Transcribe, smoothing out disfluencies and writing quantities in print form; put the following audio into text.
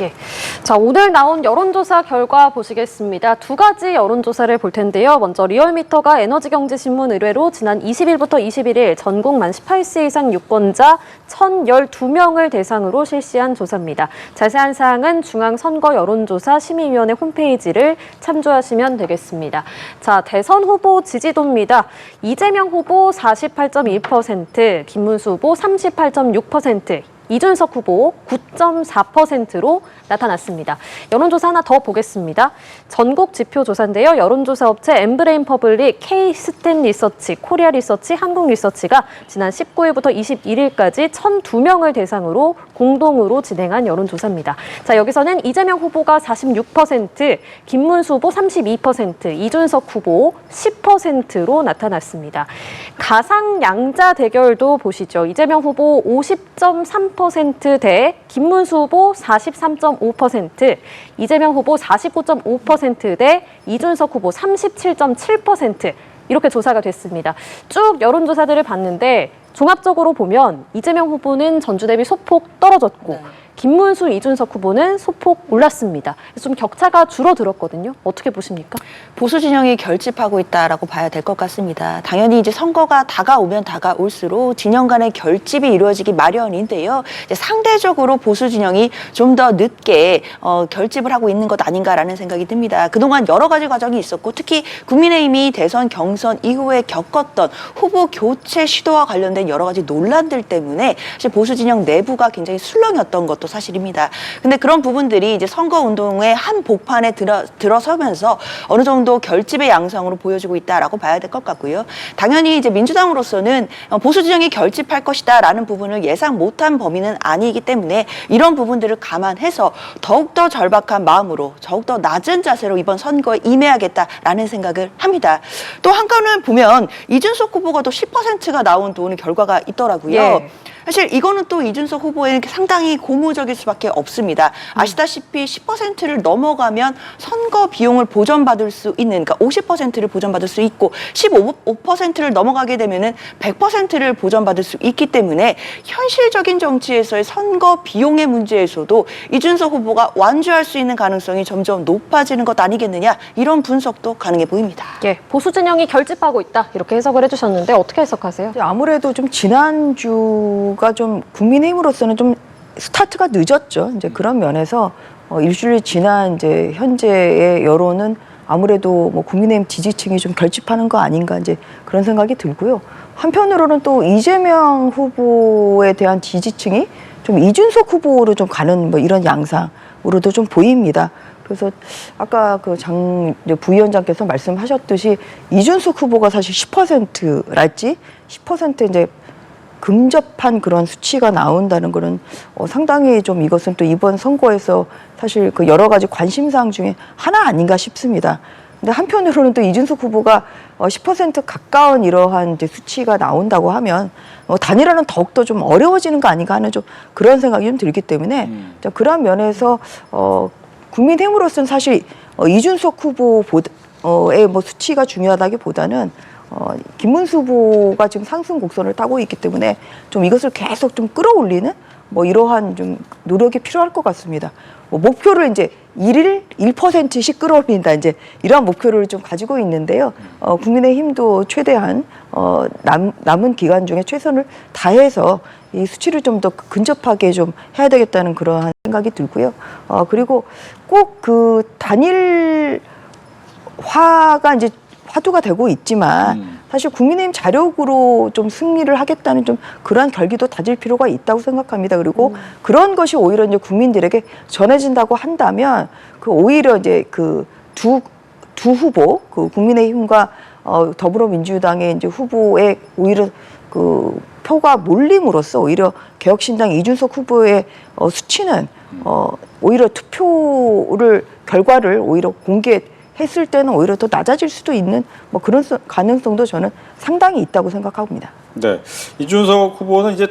예. 자, 오늘 나온 여론조사 결과 보시겠습니다. 두 가지 여론조사를 볼 텐데요. 먼저 리얼미터가 에너지경제신문 의뢰로 지난 20일부터 21일 전국 만 18세 이상 유권자 1,012명을 대상으로 실시한 조사입니다. 자세한 사항은 중앙선거 여론조사 심의위원회 홈페이지를 참조하시면 되겠습니다. 자, 대선 후보 지지도입니다. 이재명 후보 48.1%, 김문수 후보 38.6%, 이준석 후보 9.4%로 나타났습니다. 여론조사 하나 더 보겠습니다. 전국 지표 조사인데요. 여론조사 업체 엠브레인 퍼블릭, K-스탠 리서치, 코리아 리서치, 한국 리서치가 지난 19일부터 21일까지 1,002명을 대상으로 공동으로 진행한 여론조사입니다. 자, 여기서는 이재명 후보가 46%, 김문수 후보 32%, 이준석 후보 10%로 나타났습니다. 가상 양자 대결도 보시죠. 이재명 후보 50.3% 대 김문수 후보 43.5%, 이재명 후보 49.5% 대 이준석 후보 37.7% 이렇게 조사가 됐습니다. 쭉 여론조사들을 봤는데 종합적으로 보면 이재명 후보는 전주 대비 소폭 떨어졌고 네. 김문수, 이준석 후보는 소폭 올랐습니다. 좀 격차가 줄어들었거든요. 어떻게 보십니까? 보수 진영이 결집하고 있다라고 봐야 될 것 같습니다. 당연히 이제 선거가 다가오면 다가올수록 진영 간의 결집이 이루어지기 마련인데요. 이제 상대적으로 보수 진영이 좀 더 늦게 결집을 하고 있는 것 아닌가라는 생각이 듭니다. 그동안 여러 가지 과정이 있었고 특히 국민의힘이 대선 경선 이후에 겪었던 후보 교체 시도와 관련된 여러 가지 논란들 때문에 사실 보수 진영 내부가 굉장히 술렁였던 것도 사실입니다. 근데 그런 부분들이 이제 선거 운동의 한 복판에 들어서면서 어느 정도 결집의 양상으로 보여지고 있다라고 봐야 될 것 같고요. 당연히 이제 민주당으로서는 보수 진영이 결집할 것이다라는 부분을 예상 못한 범위는 아니기 때문에 이런 부분들을 감안해서 더욱더 절박한 마음으로 더욱더 낮은 자세로 이번 선거에 임해야겠다라는 생각을 합니다. 또 한편을 보면 이준석 후보가 또 10%가 나온 또 오늘 결과가 있더라고요. 예. 사실 이거는 또 이준석 후보에는 상당히 고무적일 수밖에 없습니다. 아시다시피 10%를 넘어가면 선거 비용을 보전받을 수 있는, 그러니까 50%를 보전받을 수 있고 15%를 넘어가게 되면은 100%를 보전받을 수 있기 때문에 현실적인 정치에서의 선거 비용의 문제에서도 이준석 후보가 완주할 수 있는 가능성이 점점 높아지는 것 아니겠느냐, 이런 분석도 가능해 보입니다. 예, 보수 진영이 결집하고 있다 이렇게 해석을 해주셨는데 어떻게 해석하세요? 아무래도 좀 지난주가 좀 국민의힘으로서는 좀 스타트가 늦었죠. 이제 그런 면에서 일주일 지난 이제 현재의 여론은 아무래도 뭐 국민의힘 지지층이 좀 결집하는 거 아닌가 이제 그런 생각이 들고요. 한편으로는 또 이재명 후보에 대한 지지층이 좀 이준석 후보로 좀 가는 뭐 이런 양상으로도 좀 보입니다. 그래서 아까 그 부위원장께서 말씀하셨듯이 이준석 후보가 사실 10%랄지 10% 이제 근접한 그런 수치가 나온다는 거는 상당히 좀 이것은 또 이번 선거에서 사실 그 여러 가지 관심사항 중에 하나 아닌가 싶습니다. 근데 한편으로는 또 이준석 후보가 10% 가까운 이러한 이제 수치가 나온다고 하면 단일화는 더욱더 좀 어려워지는 거 아닌가 하는 좀 그런 생각이 좀 들기 때문에 그런 면에서 국민의힘으로서는 사실 이준석 후보의 뭐 수치가 중요하다기보다는 김문수 후보가 지금 상승 곡선을 타고 있기 때문에 좀 이것을 계속 좀 끌어올리는 뭐 이러한 좀 노력이 필요할 것 같습니다. 뭐 목표를 이제 1%씩 끌어올린다 이제 이러한 목표를 좀 가지고 있는데요. 국민의힘도 최대한 남은 기간 중에 최선을 다해서 이 수치를 좀 더 근접하게 좀 해야 되겠다는 그러한 생각이 들고요. 그리고 꼭 그 단일화가 이제 화두가 되고 있지만 사실 국민의힘 자력으로 좀 승리를 하겠다는 좀 그러한 결기도 다질 필요가 있다고 생각합니다. 그리고 그런 것이 오히려 이제 국민들에게 전해진다고 한다면 그 오히려 이제 그 두 후보, 그 국민의힘과 더불어민주당의 이제 후보의 오히려 그 표가 몰림으로써 오히려 개혁신당 이준석 후보의 수치는 오히려 투표를 결과를 오히려 공개했을 때는 오히려 더 낮아질 수도 있는 뭐 그런 가능성도 저는 상당히 있다고 생각합니다. 네, 이준석 후보는 이제